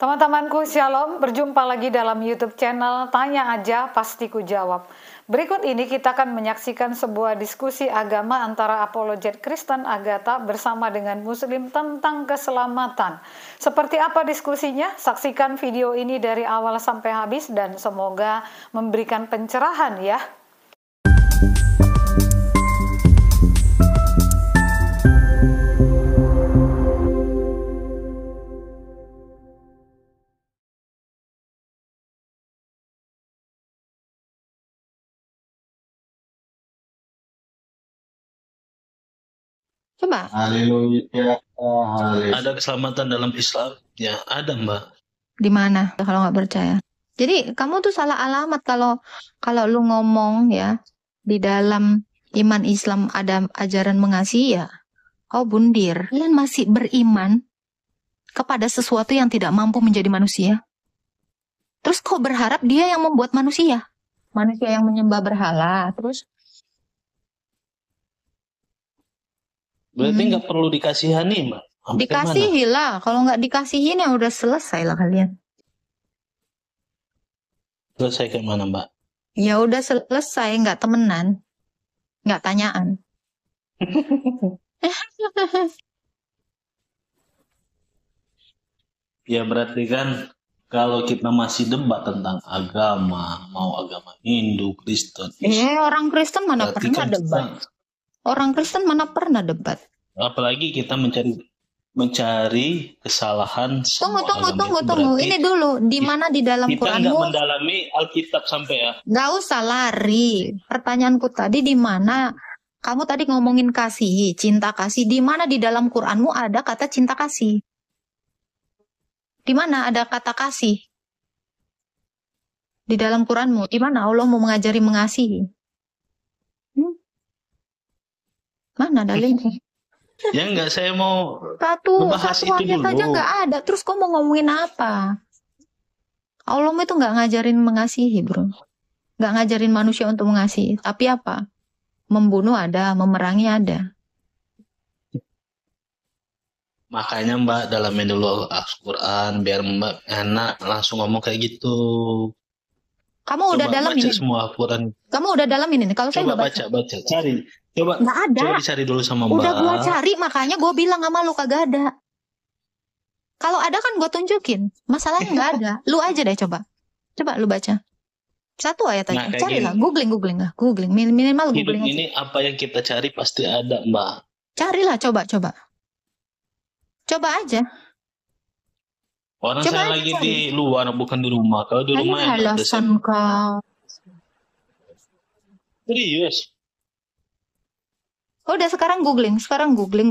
Teman-temanku, Shalom, berjumpa lagi dalam YouTube channel Tanya Aja Pasti Ku Jawab. Berikut ini kita akan menyaksikan sebuah diskusi agama antara apologet Kristen Agatha bersama dengan Muslim tentang keselamatan. Seperti apa diskusinya? Saksikan video ini dari awal sampai habis dan semoga memberikan pencerahan ya. Coba. Haleluya. Ada keselamatan dalam Islam? Ya, ada, Mbak. Di mana kalau nggak percaya? Jadi kamu tuh salah alamat kalau lu ngomong ya di dalam iman Islam ada ajaran mengasihi ya. Kau bundir. Kalian masih beriman kepada sesuatu yang tidak mampu menjadi manusia. Terus kau berharap dia yang membuat manusia. Manusia yang menyembah berhala. Terus Berarti nggak perlu dikasihani, Mbak. Sampai dikasihi lah. Kalau nggak dikasihin ya udah selesai lah kalian. Selesai ke mana, Mbak? Ya udah selesai, nggak temenan, nggak tanyaan. Ya berarti kan kalau kita masih debat tentang agama, mau agama Hindu, Kristen, Orang Kristen mana berarti pernah kan debat? Orang Kristen mana pernah debat? apalagi kita mencari kesalahan semua Tunggu. agama itu berarti Ini dulu, di mana di dalam kita nggak Quranmu? mendalami Alkitab sampai ya. Nggak usah lari. Pertanyaanku tadi di mana? Kamu tadi ngomongin kasih, cinta kasih. Di mana di dalam Quranmu ada kata cinta kasih? Di mana ada kata kasih? Di dalam Quranmu, di mana Allah mau mengajari mengasihi? Mana dalilnya? Ya nggak, saya mau Satu membahas itu ayat dulu. aja nggak ada. Terus kau mau ngomongin apa? Allah itu nggak ngajarin mengasihi, bro. Nggak ngajarin manusia untuk mengasihi. Tapi apa? Membunuh ada, memerangi ada. Makanya Mbak dalamin dulu Al-Quran biar Mbak enak langsung ngomong kayak gitu. Kamu udah Coba dalam baca ini. semua Al-Quran. Kamu udah dalam ini. Kalau saya Coba nggak baca, cari. Coba nggak ada. coba dicari dulu sama Mbak. Udah gua cari, makanya gua bilang sama lu kagak ada. Kalau ada kan gua tunjukin. Masalahnya nggak ada. Lu aja deh coba. Coba lu baca. Satu ayat aja. Nah, kayak Carilah. gini. Googling lah. Googling. Minimal Hidup googling aja. ini apa yang kita cari pasti ada, Mbak. Carilah, coba. Coba aja. Orang Coba saya aja lagi cari. di luar, bukan di rumah. Kalau di rumah ya nggak ada. Alasan kau. Serius. Udah sekarang googling,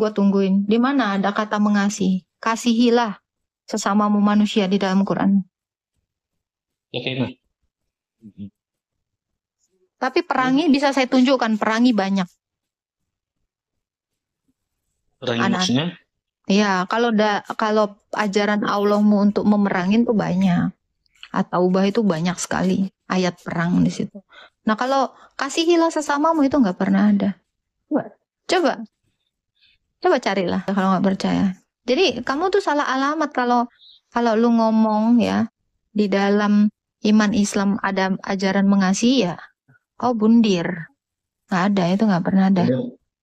gue tungguin. Di mana ada kata mengasihi? Kasihilah sesamamu manusia di dalam Quran. Ya kayaknya. Tapi perangi bisa saya tunjukkan, perangi banyak. Orang Anak. maksudnya? Ya, kalau ajaran Allahmu untuk memerangin tuh banyak. At-Taubah itu banyak sekali ayat perang di situ. Nah, kalau kasihilah sesamamu itu nggak pernah ada. Coba carilah kalau nggak percaya. Jadi kamu tuh salah alamat kalau lu ngomong ya di dalam iman Islam ada ajaran mengasihi ya. Kau bundir. Nggak ada, itu nggak pernah ada.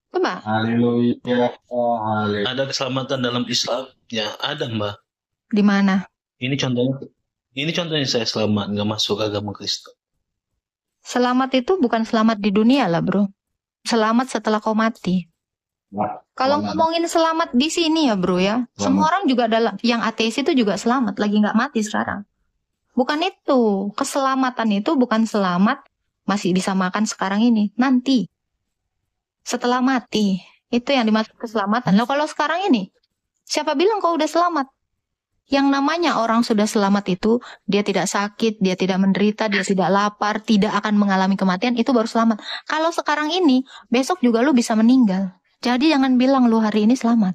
Coba. Haleluya. Ada keselamatan dalam Islam? Ya ada, Mbak. Di mana? Ini contohnya saya selamat nggak masuk agama Kristen. Selamat itu bukan selamat di dunia lah, bro. Selamat setelah kau mati. Kalau ngomongin selamat di sini ya, bro ya. Semua orang juga yang ateis itu juga selamat, lagi nggak mati sekarang. Bukan itu. Keselamatan itu bukan selamat masih bisa makan sekarang ini. Nanti. Setelah mati. Itu yang dimaksud keselamatan. Loh kalau sekarang ini, siapa bilang kau udah selamat? Yang namanya orang sudah selamat itu, dia tidak sakit, dia tidak menderita, dia tidak lapar, tidak akan mengalami kematian, itu baru selamat. Kalau sekarang ini, besok juga lu bisa meninggal. Jadi jangan bilang lu hari ini selamat.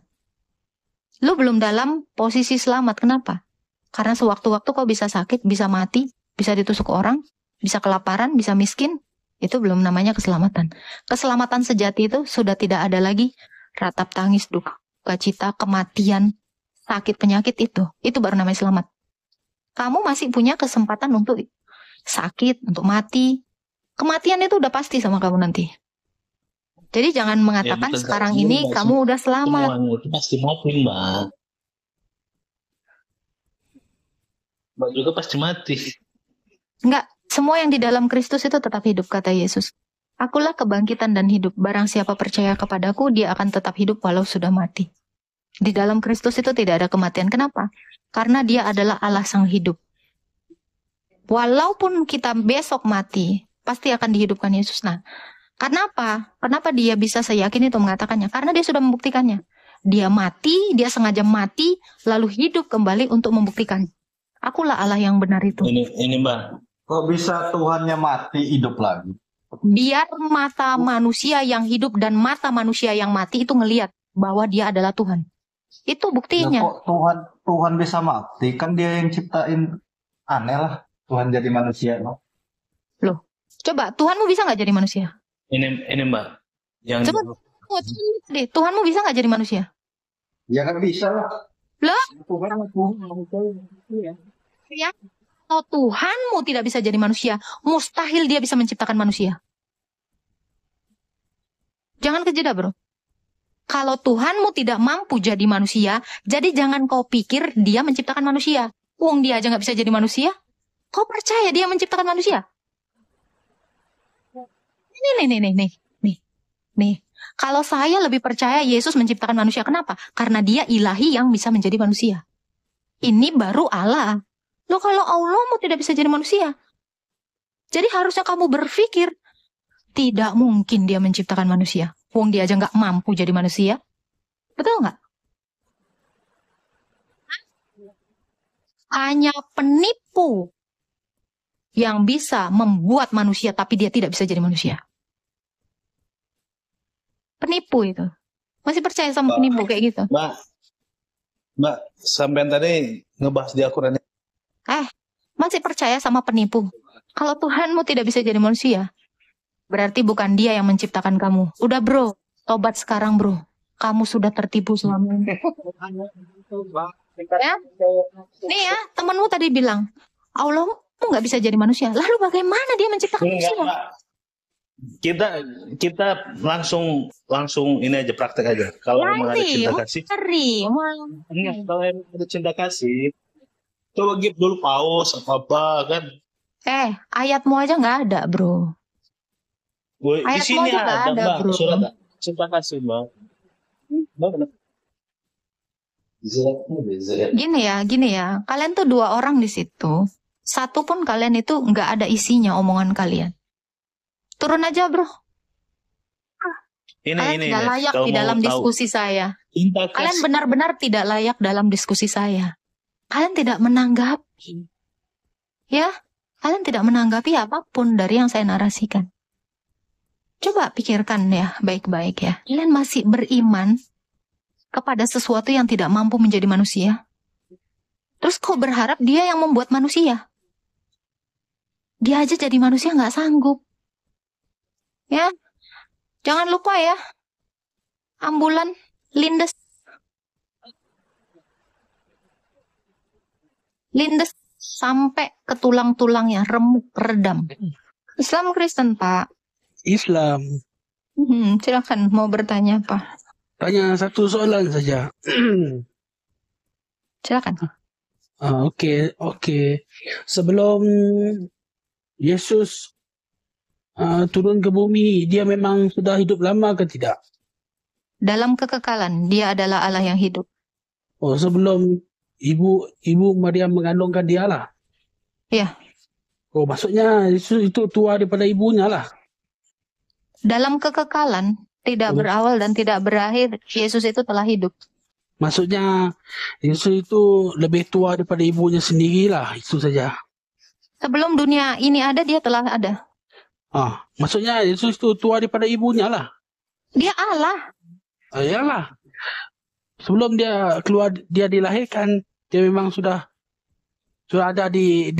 Lu belum dalam posisi selamat. Kenapa? Karena sewaktu-waktu kau bisa sakit, bisa mati, bisa ditusuk orang, bisa kelaparan, bisa miskin. Itu belum namanya keselamatan. Keselamatan sejati itu sudah tidak ada lagi ratap tangis, duka cita, kematian, sakit, penyakit itu baru namanya selamat. kamu masih punya kesempatan untuk sakit, untuk mati. Kematian itu udah pasti sama kamu nanti. Jadi jangan mengatakan bukan sekarang takdir, ini Mbak. kamu udah selamat. Semuanya itu pasti mati, Mbak. Mbak juga pasti mati. Enggak, semua yang di dalam Kristus itu tetap hidup, kata Yesus. Akulah kebangkitan dan hidup. Barang siapa percaya kepadaku, dia akan tetap hidup walau sudah mati. Di dalam Kristus itu tidak ada kematian. Kenapa? Karena dia adalah Allah sang hidup. Walaupun kita besok mati, pasti akan dihidupkan Yesus. Nah, kenapa? Kenapa dia bisa seyakin itu mengatakannya? Karena dia sudah membuktikannya. Dia mati, dia sengaja mati, lalu hidup kembali untuk membuktikan. Akulah Allah yang benar itu. Ini Mbak. Kok bisa Tuhannya mati hidup lagi? Biar mata manusia yang hidup dan mata manusia yang mati itu ngelihat bahwa dia adalah Tuhan. Itu Ya, buktinya. kok Tuhan bisa mati? Kan dia yang ciptain. Aneh lah Tuhan jadi manusia. No? Loh, coba Tuhanmu bisa nggak jadi manusia? Ini Mbak. Yang Coba deh, Tuhanmu bisa nggak jadi manusia? Ya kan bisa lah. Loh, Tuhan ya. Kalau Tuhanmu tidak bisa jadi manusia, mustahil dia bisa menciptakan manusia. Jangan kejeda, bro. Kalau Tuhanmu tidak mampu jadi manusia, jadi jangan kau pikir dia menciptakan manusia. Wong dia aja nggak bisa jadi manusia. Kau percaya dia menciptakan manusia? Nih. Kalau saya lebih percaya Yesus menciptakan manusia, kenapa? Karena dia ilahi yang bisa menjadi manusia. Ini baru Allah. Loh, kalau Allahmu tidak bisa jadi manusia, jadi harusnya kamu berpikir, tidak mungkin dia menciptakan manusia. Wong dia aja nggak mampu jadi manusia. Betul nggak? Hanya penipu yang bisa membuat manusia, tapi dia tidak bisa jadi manusia. Penipu itu. Masih percaya sama penipu kayak gitu? Mbak, sampean tadi ngebahas di Al-Quran. Masih percaya sama penipu? Kalau Tuhanmu tidak bisa jadi manusia, berarti bukan dia yang menciptakan kamu. Udah bro, tobat sekarang bro. Kamu sudah tertipu selama ini. Ya? Nih ya, temanmu tadi bilang, Allahmu nggak bisa jadi manusia. Lalu bagaimana dia menciptakan Enggak, manusia? Mbak. Kita langsung ini aja, praktek aja. Kalau memang ada cinta kasih. Enggak, kalau emang ada cinta kasih, coba give dulu pause apa kan. Ayatmu aja nggak ada bro. Di Ayatmu sini aja nggak ada, Mbak, bro. surat cinta kasih, Mbak. Gini ya. Kalian tuh 2 orang di situ. Satu pun kalian itu nggak ada isinya omongan kalian. Turun aja bro. Kalian Ini tidak layak kalau di mau dalam tahu, diskusi saya. cinta Kalian kasih. benar-benar tidak layak dalam diskusi saya. Kalian tidak menanggapi. Ya, kalian tidak menanggapi apapun dari yang saya narasikan. Coba pikirkan ya, baik-baik ya. Kalian masih beriman kepada sesuatu yang tidak mampu menjadi manusia. Terus kok berharap dia yang membuat manusia? Dia aja jadi manusia nggak sanggup. Ya, jangan lupa ya. Ambulan, lindes sampai ke tulang-tulangnya, remuk, redam. Islam Kristen, Pak. Islam. Silakan mau bertanya apa? Tanya satu soalan saja. Silakan. Oke. Sebelum Yesus turun ke bumi, dia memang sudah hidup lama ke tidak? Dalam kekekalan, dia adalah Allah yang hidup. Oh, sebelum ibu Maria mengandungkan dia lah. Iya. Oh, maksudnya Yesus itu tua daripada ibunya lah. Dalam kekekalan, tidak berawal dan tidak berakhir, Yesus itu telah hidup. Maksudnya Yesus itu lebih tua daripada ibunya sendiri lah, itu saja. Sebelum dunia ini ada, dia telah ada. Maksudnya Yesus itu tua daripada ibunya lah. Dia Allah. Iyalah. Sebelum dia dilahirkan, dia memang sudah ada di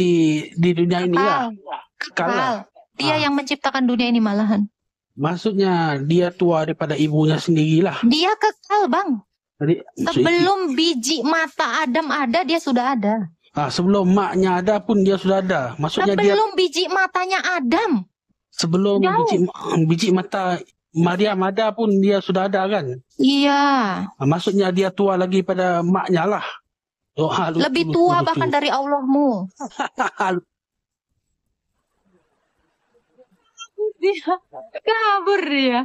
dunia ini lah. Kekal. Dia yang menciptakan dunia ini malahan. Maksudnya dia tua daripada ibunya sendiri lah. Dia kekal, Bang. Jadi, Sebelum biji mata Adam ada, dia sudah ada. Sebelum maknya ada pun dia sudah ada. Maksudnya dia Sebelum biji matanya Adam. sebelum Jauh. biji mata Maryam ada pun dia sudah ada kan? Iya. Maksudnya dia tua lagi pada maknya lah. Lebih tua bahkan dari Allahmu. Dia kabur dia.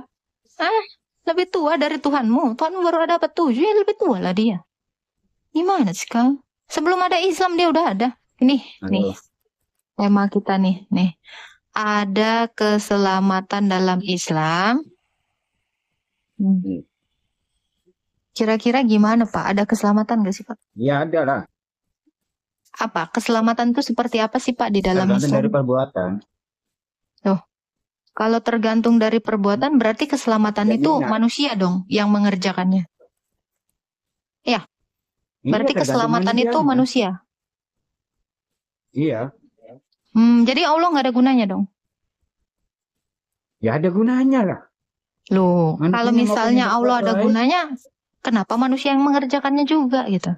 Lebih tua dari Tuhanmu. Tuhanmu baru ada dapat 7, ya lebih tua lah dia. Gimana sih kau? Sebelum ada Islam dia udah ada. Nih, tema kita nih. Ada keselamatan dalam Islam. Kira-kira gimana Pak? Ada keselamatan gak sih Pak? Ya ada lah. Apa? Keselamatan itu seperti apa sih Pak di dalam Tergantung Islam? dari perbuatan. Kalau tergantung dari perbuatan berarti keselamatan itu Jaminan. manusia dong yang mengerjakannya. Berarti Iya, keselamatan tergantung itu manusia. Iya. Jadi Allah nggak ada gunanya dong. Ya ada gunanya lah. Loh, Manusia kalau mau misalnya berbuat Allah ada baik. gunanya, kenapa manusia yang mengerjakannya juga gitu?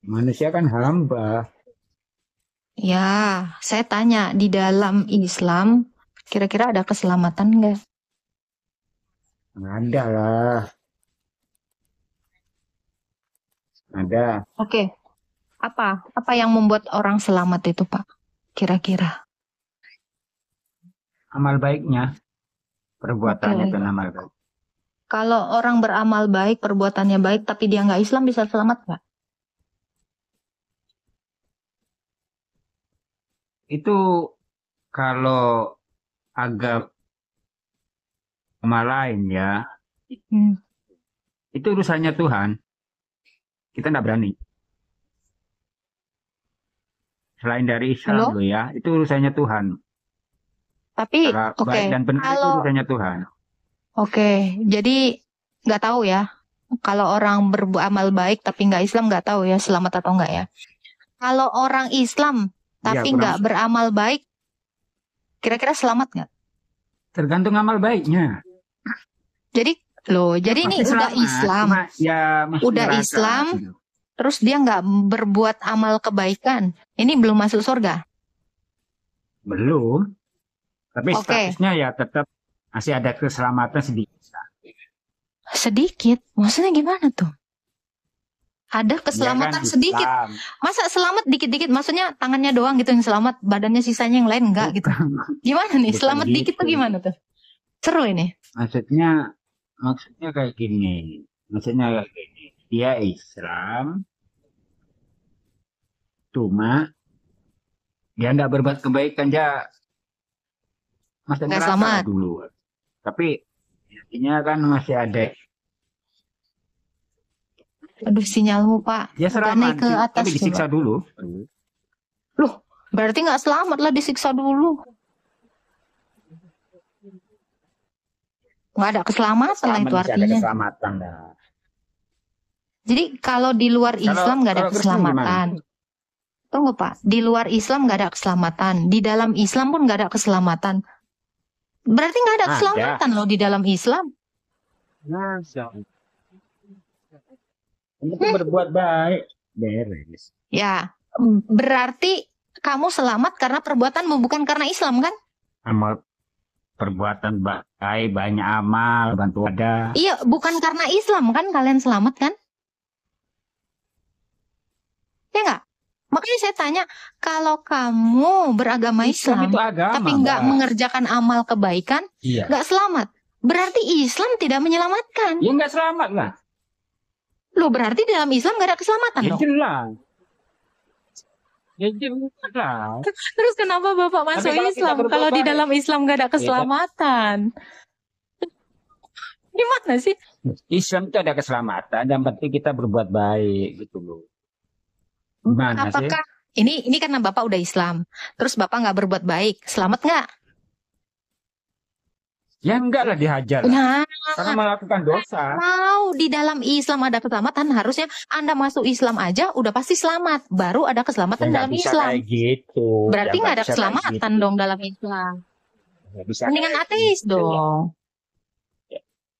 Manusia kan hamba. Ya, saya tanya di dalam Islam kira-kira ada keselamatan nggak? Ada lah. Ada. Oke. Apa yang membuat orang selamat itu, Pak? Kira-kira. Amal baiknya. Perbuatannya Oke. kan amal baik. Kalau orang beramal baik, perbuatannya baik, tapi dia nggak Islam bisa selamat nggak? Itu kalau agama lain ya, itu urusannya Tuhan. Kita nggak berani. Selain dari Islam Halo? loh ya, itu urusannya Tuhan. Tapi, Cara oke, baik dan benar itu kalau urusannya Tuhan. oke, jadi nggak tahu ya. Kalau orang beramal baik tapi nggak Islam nggak tahu ya selamat atau nggak ya. Kalau orang Islam tapi kurang- nggak beramal baik, kira-kira selamat nggak? Tergantung amal baiknya. Jadi ini Pasti udah selamat, Islam, cuma ya masuk Udah neraka, Islam. gitu. terus dia nggak berbuat amal kebaikan, ini belum masuk surga. Belum. Tapi Oke. statusnya ya tetap masih ada keselamatan sedikit. Sedikit, maksudnya gimana tuh? Ada Dia keselamatan kan sedikit. Islam. Masa selamat dikit-dikit? Maksudnya tangannya doang gitu yang selamat, badannya sisanya yang lain enggak gitu. Gimana nih? Bukan Selamat dikit gitu. tuh gimana tuh? Seru ini. Maksudnya kayak gini. Dia Islam, cuma dia nggak berbuat kebaikan aja, masuk Nggak neraka selamat. dulu. Tapi intinya kan masih ada. Aduh sinyalmu Pak. Dia Udah selamat, naik ke atas tapi disiksa coba. dulu. Berarti nggak selamat lah, disiksa dulu. Nggak ada keselamatan lah itu Masih ada artinya. keselamatan dah. Jadi kalau di luar Islam nggak ada kalau Kristen keselamatan. Tunggu Pak, di luar Islam nggak ada keselamatan. Di dalam Islam pun nggak ada keselamatan. Berarti nggak ada Ada. keselamatan loh di dalam Islam. Untuk berbuat baik, beres. Ya, berarti kamu selamat karena perbuatanmu bukan karena Islam kan? Amal perbuatan baik, banyak amal, bantu ada. Iya, bukan karena Islam kan kalian selamat kan? Ya nggak? Makanya saya tanya, kalau kamu beragama Islam, itu agama, tapi nggak Mbak. mengerjakan amal kebaikan, Iya. nggak selamat. Berarti Islam tidak menyelamatkan. Ya nggak selamat lah. Loh, berarti dalam Islam nggak ada keselamatan Ya dong? jelas. Ya jelas. Terus kenapa Bapak masuk kalau kita Islam berbuat kalau di baik. dalam Islam nggak ada keselamatan? Gimana sih? Islam itu ada keselamatan, yang penting kita berbuat baik gitu loh. Gimana sih? Apakah ini karena Bapak udah Islam, terus Bapak nggak berbuat baik, selamat nggak? Ya enggak lah, dihajar lah. Nah, Karena melakukan dosa. kalau di dalam Islam ada keselamatan, harusnya Anda masuk Islam aja udah pasti selamat, baru ada keselamatan Ya, nggak dalam bisa Islam. kayak gitu. Berarti Ya, nggak ada bisa kayak keselamatan gitu. dong dalam Islam. Nggak bisa Mendingan kayak ateis gitu. dong.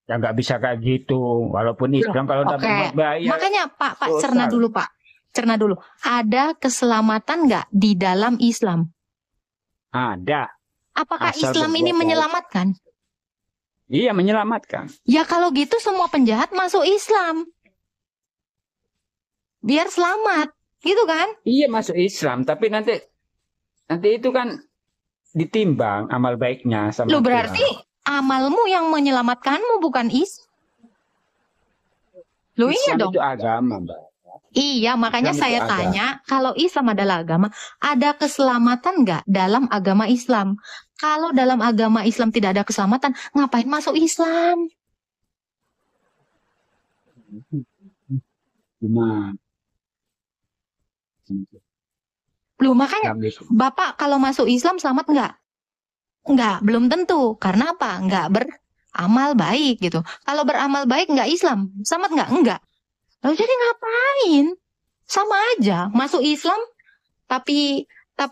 Ya nggak bisa kayak gitu. Walaupun Islam kalau udah Oke. berbuat baik, ya Makanya Pak dosa. cerna dulu Pak. cerna dulu. Ada keselamatan nggak di dalam Islam? Ada. Apakah Asal Islam berbuat ini baik. menyelamatkan? Iya, menyelamatkan. Ya kalau gitu semua penjahat masuk Islam. Biar selamat, gitu kan? Iya, masuk Islam, tapi nanti itu kan ditimbang amal baiknya sama Lu Tuhan. berarti amalmu yang menyelamatkanmu bukan Lu iya Islam dong. itu agama, Mbak. Iya, makanya Islam itu saya agama. tanya, kalau Islam adalah agama, ada keselamatan nggak dalam agama Islam? Kalau dalam agama Islam tidak ada keselamatan, ngapain masuk Islam? Cuma Loh, makanya Islam itu. Bapak kalau masuk Islam selamat nggak? Nggak, belum tentu. Karena apa? Nggak beramal baik gitu. Kalau beramal baik nggak Islam, selamat nggak? Nggak. Lalu jadi ngapain? Sama aja, masuk Islam, tapi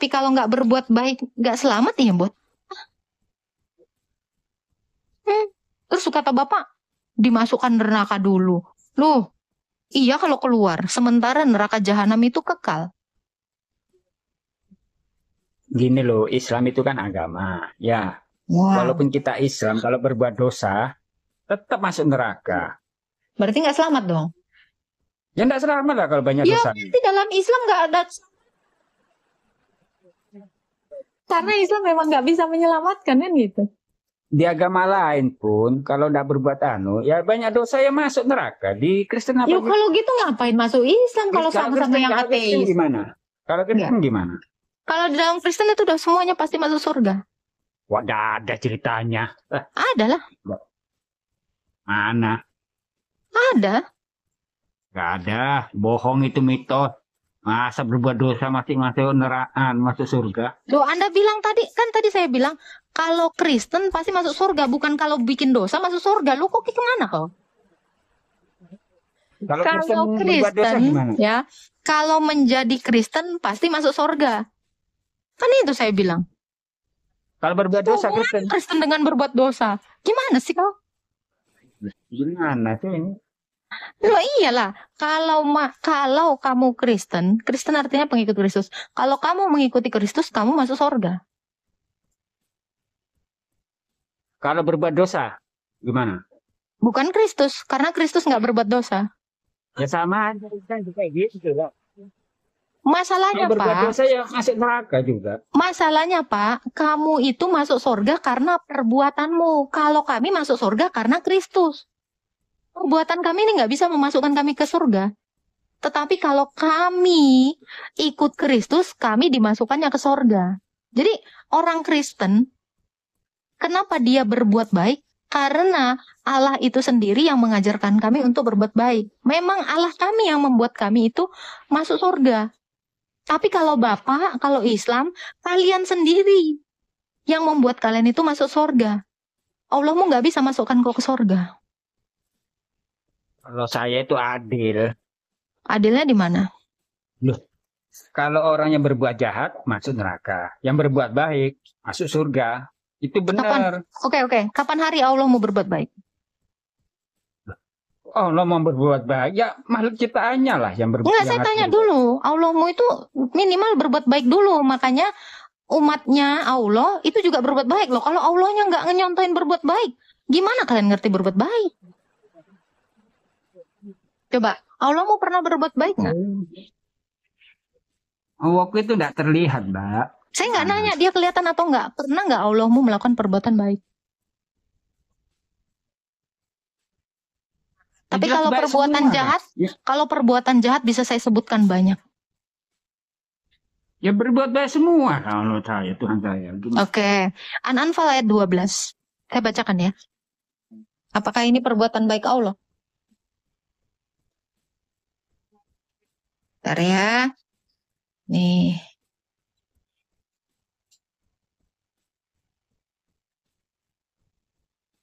kalau nggak berbuat baik nggak selamat ya, Bot. Terus kata Bapak, dimasukkan neraka dulu. Loh, iya kalau keluar. Sementara neraka jahanam itu kekal. Gini loh, Islam itu kan agama. Ya, walaupun kita Islam, kalau berbuat dosa, tetap masuk neraka. Berarti nggak selamat dong? Ya enggak selamat lah kalau banyak Ya, dosa. berarti dalam Islam nggak ada. Karena Islam memang nggak bisa menyelamatkan kan gitu. Di agama lain pun, kalau enggak berbuat ya banyak dosa yang masuk neraka. Di Kristen apa? Ya kalau gitu ngapain masuk Islam kalau sama-sama yang Kristen ateis? gimana? Kalau Kristen gimana? Kalau di dalam Kristen itu udah semuanya pasti masuk surga. Wah, enggak ada ceritanya. Ada lah, Mana? ada. Enggak ada. Bohong itu mitos. Masa berbuat dosa masih masuk neraka, masuk surga? Loh, Anda bilang tadi, kan tadi saya bilang, kalau Kristen pasti masuk surga, bukan kalau bikin dosa masuk surga. Lu kok kemana kau? Kalau berbuat dosa Kristen, gimana? ya, kalau menjadi Kristen pasti masuk surga. Kan itu saya bilang. Kalau berbuat dosa Hubungan Kristen. Kristen dengan berbuat dosa. Gimana sih kau? Gimana sih ini? Loh, iyalah, kalau kamu Kristen, Kristen artinya pengikut Kristus. Kalau kamu mengikuti Kristus, kamu masuk surga. Kalau berbuat dosa, gimana? Bukan Kristus, karena Kristus nggak berbuat dosa. Ya sama aja, kan kayak gitu lah. Masalahnya, Kalau berbuat Pak, dosa ya masuk neraka juga. masalahnya, Pak, kamu itu masuk surga karena perbuatanmu. Kalau kami masuk surga karena Kristus. Perbuatan kami ini nggak bisa memasukkan kami ke surga. Tetapi kalau kami ikut Kristus, kami dimasukkannya ke surga. Jadi orang Kristen, kenapa dia berbuat baik? Karena Allah itu sendiri yang mengajarkan kami untuk berbuat baik. Memang Allah kami yang membuat kami itu masuk surga. Tapi kalau Bapak, kalau Islam, kalian sendiri yang membuat kalian itu masuk surga. Allahmu nggak bisa masukkan kau ke surga. Kalau saya itu adil. Adilnya di mana? Kalau orang yang berbuat jahat masuk neraka, yang berbuat baik masuk surga. Itu benar. Oke. Kapan hari Allah mau berbuat baik? Oh, lo mau berbuat baik, ya makhluk ciptaannya lah yang berbuat. Enggak, saya tanya dulu. Allahmu itu minimal berbuat baik dulu. Makanya umatnya Allah itu juga berbuat baik loh. Kalau Allahnya nggak nyontohin berbuat baik, gimana kalian ngerti berbuat baik? Coba, Allahmu pernah berbuat baik nggak? Waktu itu tidak terlihat, Mbak. Saya nggak nanya dia kelihatan atau nggak. Pernah nggak Allahmu melakukan perbuatan baik? Tapi Jelas kalau baik perbuatan semua, jahat, ya. kalau perbuatan jahat bisa saya sebutkan banyak. Ya berbuat baik semua kalau saya, Tuhan saya. Oke. An-Anfal ayat 12. Saya bacakan ya. Apakah ini perbuatan baik Allah? Bentar ya. Nih.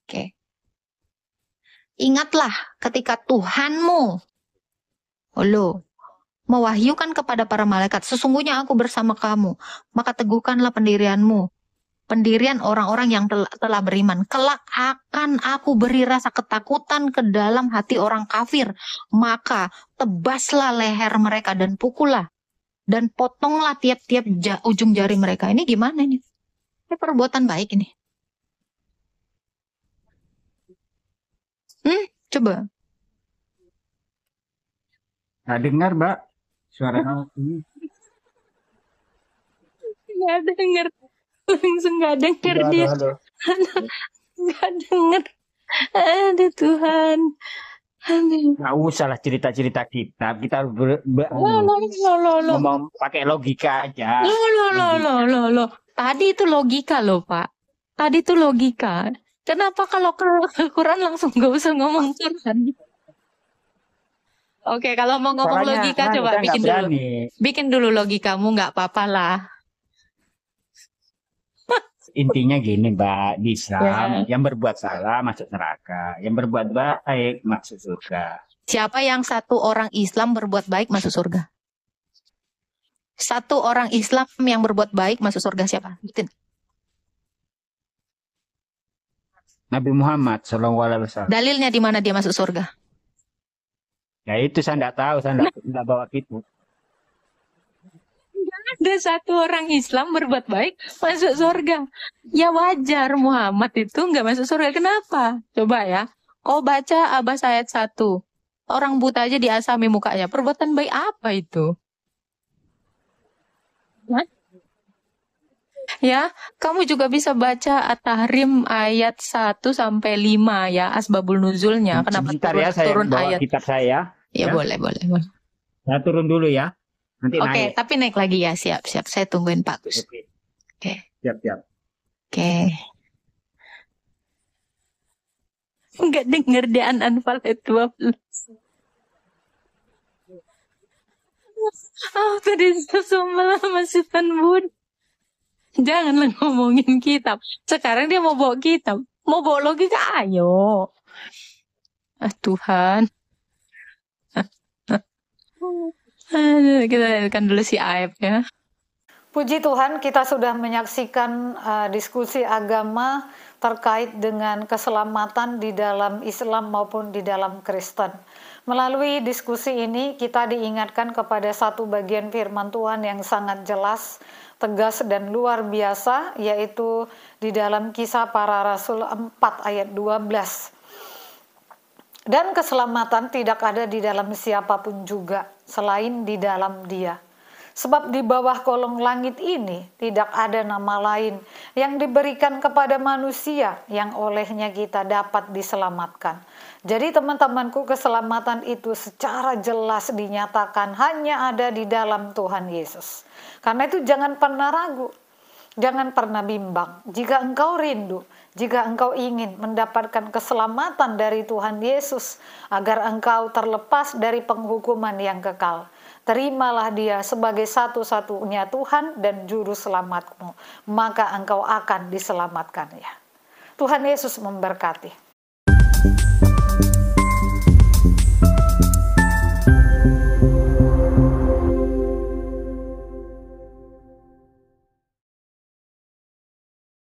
Oke. Ingatlah ketika Tuhanmu, mewahyukan kepada para malaikat, sesungguhnya aku bersama kamu, maka teguhkanlah pendirianmu. pendirian orang-orang yang telah beriman. Kelak akan aku beri rasa ketakutan ke dalam hati orang kafir. Maka tebaslah leher mereka dan pukullah. Dan potonglah tiap-tiap ujung jari mereka. Ini gimana ini? Ini perbuatan baik ini. Coba. Nggak dengar, Mbak. Suara ini. Nggak denger. Langsung nggak denger dia. Nggak denger. Aduh Tuhan. Aduh. Nggak usah lah cerita-cerita kitab. Kita harus Loh. ngomong pakai logika aja. Loh. Tadi itu logika loh, Pak. Tadi itu logika. Kenapa kalau ke Quran langsung nggak usah ngomong Quran? Oke, kalau mau ngomong Soalnya, logika coba kita nggak bikin dulu. berani. Bikin dulu logikamu, nggak apa-apa lah. Intinya gini, Mbak, di Islam yang berbuat salah masuk neraka, yang berbuat baik masuk surga. Siapa yang satu orang Islam berbuat baik masuk surga? Satu orang Islam yang berbuat baik masuk surga siapa? Sebutin. Nabi Muhammad SAW. Dalilnya di mana dia masuk surga? Ya itu saya nggak tahu, saya nggak bawa kitab. Ada satu orang Islam berbuat baik masuk surga. Ya wajar Muhammad itu nggak masuk surga. Kenapa? Coba ya. Kau baca Abbas ayat 1. Orang buta aja diasami mukanya. Perbuatan baik apa itu? Hah? Ya, kamu juga bisa baca At-Tahrim ayat 1 sampai 5 ya, asbabul nuzulnya. Kenapa Sebentar ya, saya turun bawa ayat? kitab saya. Ya, boleh. Saya turun dulu ya. Nanti Oke, naik. tapi naik lagi ya, siap. Saya tungguin Pak Gus. Oke. Siap. Oke. Enggak denger deh Anfal ayat 12. Tadi sesumel masih Bud. Janganlah ngomongin kitab. Sekarang dia mau bawa kitab. Mau bawa logika, ayo. Tuhan. Kita lihatkan dulu si Aib ya. Puji Tuhan, kita sudah menyaksikan diskusi agama terkait dengan keselamatan di dalam Islam maupun di dalam Kristen. Melalui diskusi ini, kita diingatkan kepada satu bagian firman Tuhan yang sangat jelas, tegas dan luar biasa, yaitu di dalam Kisah Para Rasul 4 ayat 12. Dan keselamatan tidak ada di dalam siapapun juga, selain di dalam Dia. Sebab di bawah kolong langit ini tidak ada nama lain yang diberikan kepada manusia yang olehnya kita dapat diselamatkan. Jadi teman-temanku, keselamatan itu secara jelas dinyatakan hanya ada di dalam Tuhan Yesus. Karena itu jangan pernah ragu, jangan pernah bimbang. Jika engkau rindu, jika engkau ingin mendapatkan keselamatan dari Tuhan Yesus agar engkau terlepas dari penghukuman yang kekal, terimalah Dia sebagai satu-satunya Tuhan dan Juru Selamatmu, maka engkau akan diselamatkan ya. Tuhan Yesus memberkati.